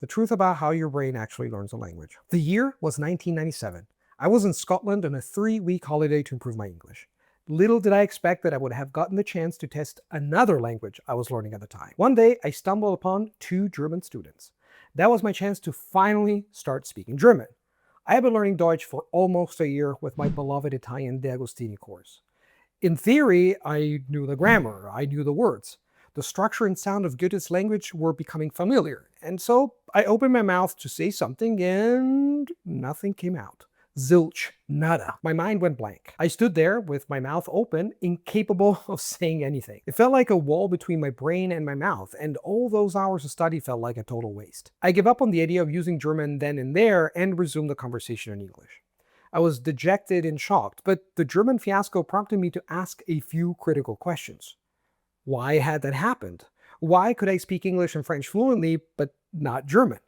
The truth about how your brain actually learns a language. The year was 1997. I was in Scotland on a 3-week holiday to improve my English. Little did I expect that I would have gotten the chance to test another language I was learning at the time. One day, I stumbled upon 2 German students. That was my chance to finally start speaking German. I have been learning Deutsch for almost a year with my beloved Italian De Agostini course. In theory, I knew the grammar, I knew the words. The structure and sound of Goethe's language were becoming familiar, and so I opened my mouth to say something and nothing came out. Zilch, nada. My mind went blank. I stood there with my mouth open, incapable of saying anything. It felt like a wall between my brain and my mouth, and all those hours of study felt like a total waste. I gave up on the idea of using German then and there and resumed the conversation in English. I was dejected and shocked, but the German fiasco prompted me to ask a few critical questions. Why had that happened? Why could I speak English and French fluently, but not German?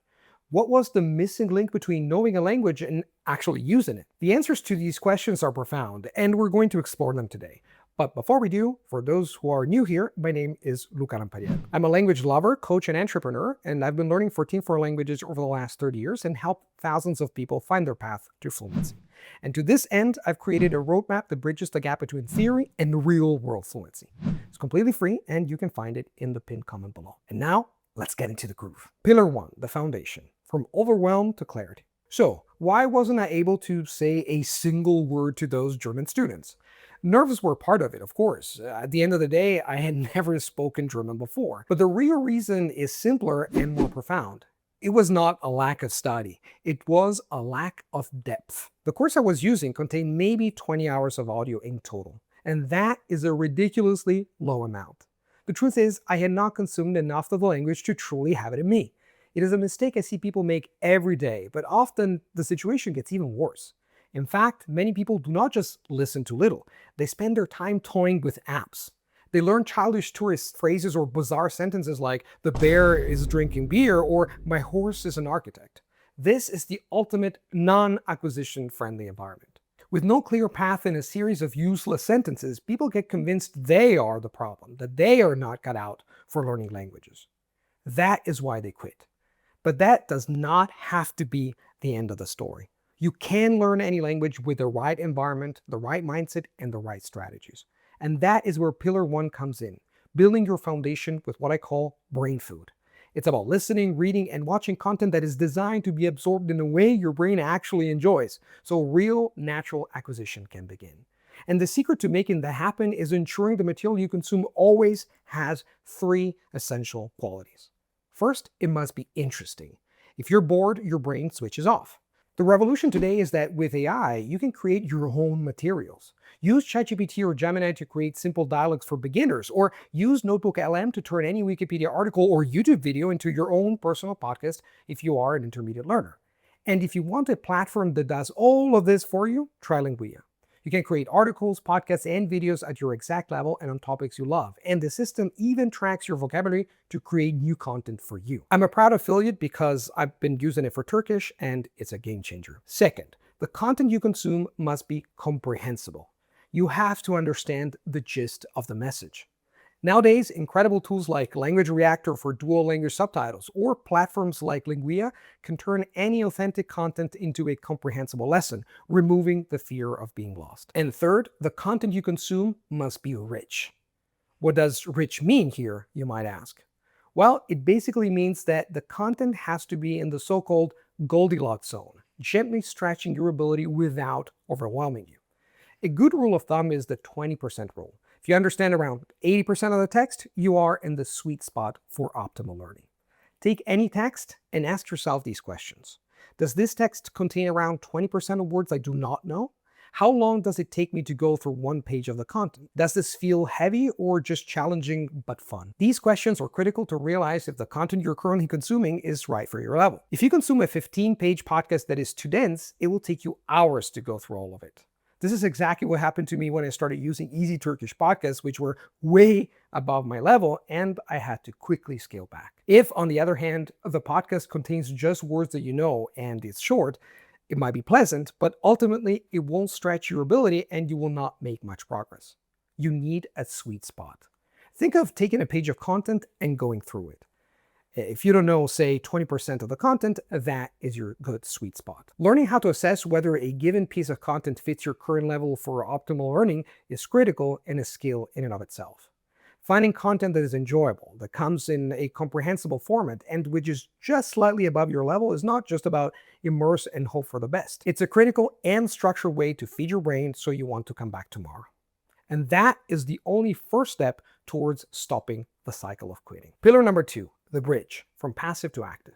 What was the missing link between knowing a language and actually using it? The answers to these questions are profound, and we're going to explore them today. But before we do, for those who are new here, my name is Luca Lampariello. I'm a language lover, coach, and entrepreneur, and I've been learning 14 foreign languages over the last 30 years and helped thousands of people find their path to fluency. And to this end, I've created a roadmap that bridges the gap between theory and real-world fluency. It's completely free, and you can find it in the pinned comment below. And now, let's get into the groove. Pillar 1, the foundation. From overwhelm to clarity. So, why wasn't I able to say a single word to those German students? Nerves were part of it, of course. At the end of the day, I had never spoken German before. But the real reason is simpler and more profound. It was not a lack of study. It was a lack of depth. The course I was using contained maybe 20 hours of audio in total. And that is a ridiculously low amount. The truth is, I had not consumed enough of the language to truly have it in me. It is a mistake I see people make every day, but often the situation gets even worse. In fact, many people do not just listen too little. They spend their time toying with apps. They learn childish tourist phrases or bizarre sentences like, the bear is drinking beer, or my horse is an architect. This is the ultimate non-acquisition friendly environment. With no clear path and a series of useless sentences, people get convinced they are the problem, that they are not cut out for learning languages. That is why they quit. But that does not have to be the end of the story. You can learn any language with the right environment, the right mindset, and the right strategies. And that is where pillar 1 comes in, building your foundation with what I call brain food. It's about listening, reading, and watching content that is designed to be absorbed in a way your brain actually enjoys, so real, natural acquisition can begin. And the secret to making that happen is ensuring the material you consume always has 3 essential qualities. First, it must be interesting. If you're bored, your brain switches off. The revolution today is that with AI, you can create your own materials. Use ChatGPT or Gemini to create simple dialogues for beginners, or use Notebook LM to turn any Wikipedia article or YouTube video into your own personal podcast if you are an intermediate learner. And if you want a platform that does all of this for you, try Linguia. You can create articles, podcasts, and videos at your exact level and on topics you love. And the system even tracks your vocabulary to create new content for you. I'm a proud affiliate because I've been using it for Turkish and it's a game changer. Second, the content you consume must be comprehensible. You have to understand the gist of the message. Nowadays, incredible tools like Language Reactor for dual language subtitles or platforms like Linguia can turn any authentic content into a comprehensible lesson, removing the fear of being lost. And third, the content you consume must be rich. What does rich mean here, you might ask? Well, it basically means that the content has to be in the so-called Goldilocks zone, gently stretching your ability without overwhelming you. A good rule of thumb is the 20% rule. If you understand around 80% of the text, you are in the sweet spot for optimal learning. Take any text and ask yourself these questions. Does this text contain around 20% of words I do not know? How long does it take me to go through one page of the content? Does this feel heavy or just challenging but fun? These questions are critical to realize if the content you're currently consuming is right for your level. If you consume a 15-page podcast that is too dense, it will take you hours to go through all of it. This is exactly what happened to me when I started using easy Turkish podcasts, which were way above my level, and I had to quickly scale back. If, on the other hand, the podcast contains just words that you know and it's short, it might be pleasant, but ultimately it won't stretch your ability and you will not make much progress. You need a sweet spot. Think of taking a page of content and going through it. If you don't know, say 20% of the content, that is your good sweet spot. Learning how to assess whether a given piece of content fits your current level for optimal learning is critical and a skill in and of itself. Finding content that is enjoyable, that comes in a comprehensible format, and which is just slightly above your level is not just about immerse and hope for the best. It's a critical and structured way to feed your brain so you want to come back tomorrow. And that is the only first step towards stopping the cycle of quitting. Pillar number 2, the bridge from passive to active.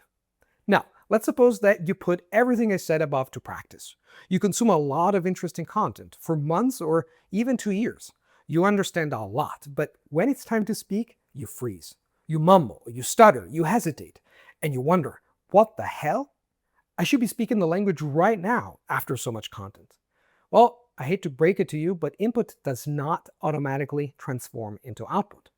Now, let's suppose that you put everything I said above to practice. You consume a lot of interesting content for months or even 2 years. You understand a lot, but when it's time to speak, you freeze. You mumble, you stutter, you hesitate, and you wonder, what the hell? I should be speaking the language right now after so much content. Well, I hate to break it to you, but input does not automatically transform into output.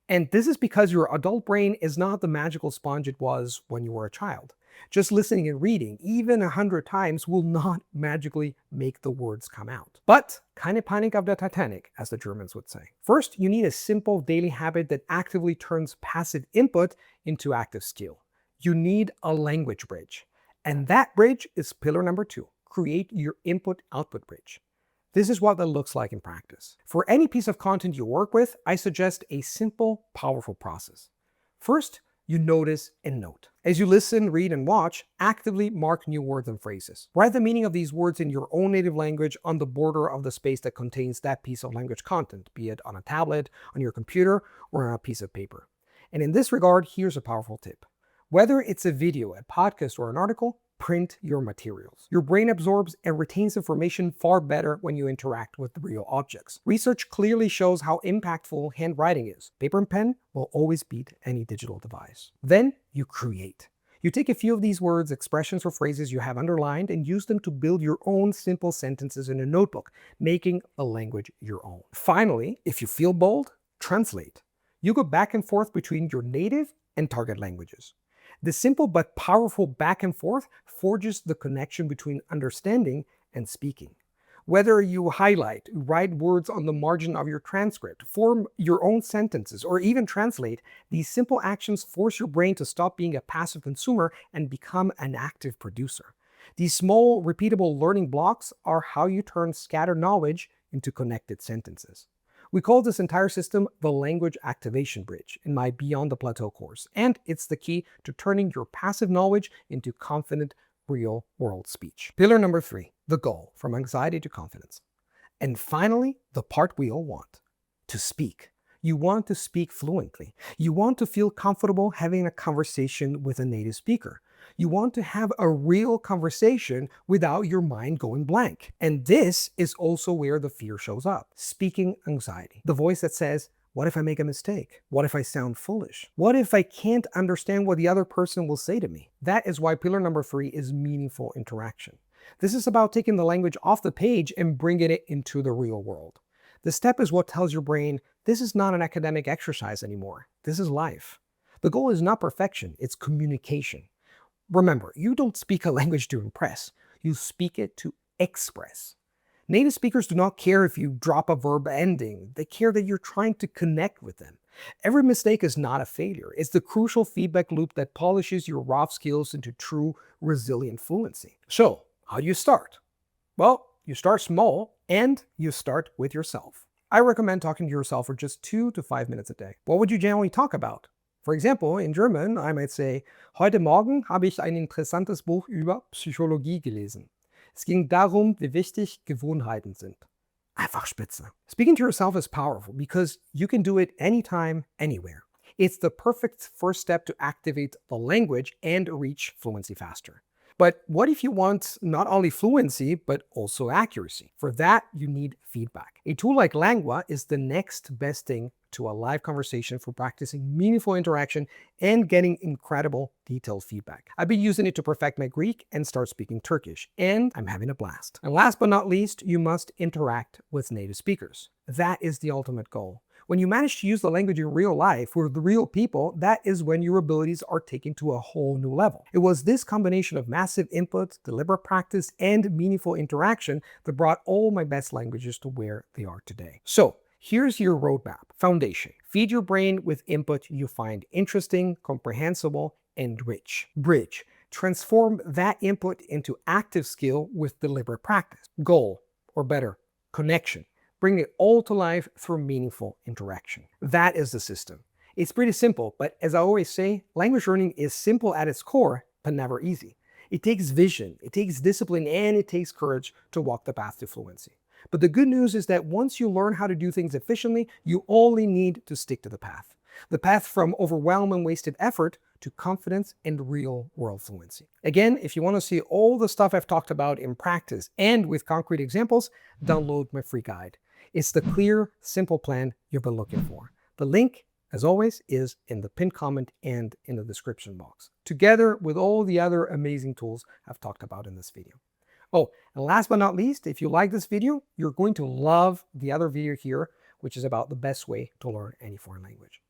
And this is because your adult brain is not the magical sponge it was when you were a child. Just listening and reading, even 100 times, will not magically make the words come out. But keine Panik auf der Titanic, as the Germans would say. First, you need a simple daily habit that actively turns passive input into active skill. You need a language bridge. And that bridge is pillar number 2. Create your input-output bridge. This is what that looks like in practice. For any piece of content you work with, I suggest a simple, powerful process. First, you notice and note. As you listen, read, and watch, actively mark new words and phrases. Write the meaning of these words in your own native language on the border of the space that contains that piece of language content, be it on a tablet, on your computer, or on a piece of paper. And in this regard, here's a powerful tip. Whether it's a video, a podcast, or an article, print your materials. Your brain absorbs and retains information far better when you interact with real objects. Research clearly shows how impactful handwriting is. Paper and pen will always beat any digital device. Then you create. You take a few of these words, expressions, or phrases you have underlined and use them to build your own simple sentences in a notebook, making the language your own. Finally, if you feel bold, translate. You go back and forth between your native and target languages. The simple but powerful back and forth forges the connection between understanding and speaking. Whether you highlight, write words on the margin of your transcript, form your own sentences, or even translate, these simple actions force your brain to stop being a passive consumer and become an active producer. These small, repeatable learning blocks are how you turn scattered knowledge into connected sentences. We call this entire system the Language Activation Bridge in my Beyond the Plateau course, and it's the key to turning your passive knowledge into confident, real-world speech. Pillar number 3, the goal, from anxiety to confidence. And finally, the part we all want, to speak. You want to speak fluently. You want to feel comfortable having a conversation with a native speaker. You want to have a real conversation without your mind going blank. And this is also where the fear shows up. Speaking anxiety. The voice that says, what if I make a mistake? What if I sound foolish? What if I can't understand what the other person will say to me? That is why pillar number 3 is meaningful interaction. This is about taking the language off the page and bringing it into the real world. The step is what tells your brain, this is not an academic exercise anymore. This is life. The goal is not perfection, it's communication. Remember, you don't speak a language to impress. You speak it to express. Native speakers do not care if you drop a verb ending. They care that you're trying to connect with them. Every mistake is not a failure. It's the crucial feedback loop that polishes your raw skills into true, resilient fluency. So, how do you start? Well, you start small and you start with yourself. I recommend talking to yourself for just 2 to 5 minutes a day. What would you generally talk about? For example, in German, I might say, heute Morgen habe ich ein interessantes Buch über Psychologie gelesen. Es ging darum, wie wichtig Gewohnheiten sind. Einfach spitze. Speaking to yourself is powerful because you can do it anytime, anywhere. It's the perfect first step to activate the language and reach fluency faster. But what if you want not only fluency, but also accuracy? For that, you need feedback. A tool like Langua is the next best thing to a live conversation for practicing meaningful interaction and getting incredible detailed feedback. I've been using it to perfect my Greek and start speaking Turkish, and I'm having a blast. And last but not least, you must interact with native speakers. That is the ultimate goal. When you manage to use the language in real life with the real people, that is when your abilities are taken to a whole new level. It was this combination of massive input, deliberate practice, and meaningful interaction that brought all my best languages to where they are today. So, here's your roadmap. Foundation. Feed your brain with input you find interesting, comprehensible, and rich. Bridge. Transform that input into active skill with deliberate practice. Goal, or better, connection. Bring it all to life through meaningful interaction. That is the system. It's pretty simple, but as I always say, language learning is simple at its core, but never easy. It takes vision, it takes discipline, and it takes courage to walk the path to fluency. But the good news is that once you learn how to do things efficiently, you only need to stick to the path. The path from overwhelm and wasted effort to confidence and real-world fluency. Again, if you want to see all the stuff I've talked about in practice and with concrete examples, download my free guide. It's the clear, simple plan you've been looking for. The link, as always, is in the pinned comment and in the description box, together with all the other amazing tools I've talked about in this video. Oh, and last but not least, if you like this video, you're going to love the other video here, which is about the best way to learn any foreign language.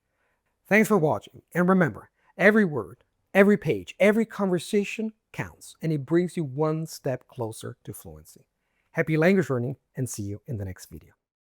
Thanks for watching, and remember, every word, every page, every conversation counts, and it brings you one step closer to fluency. Happy language learning, and see you in the next video.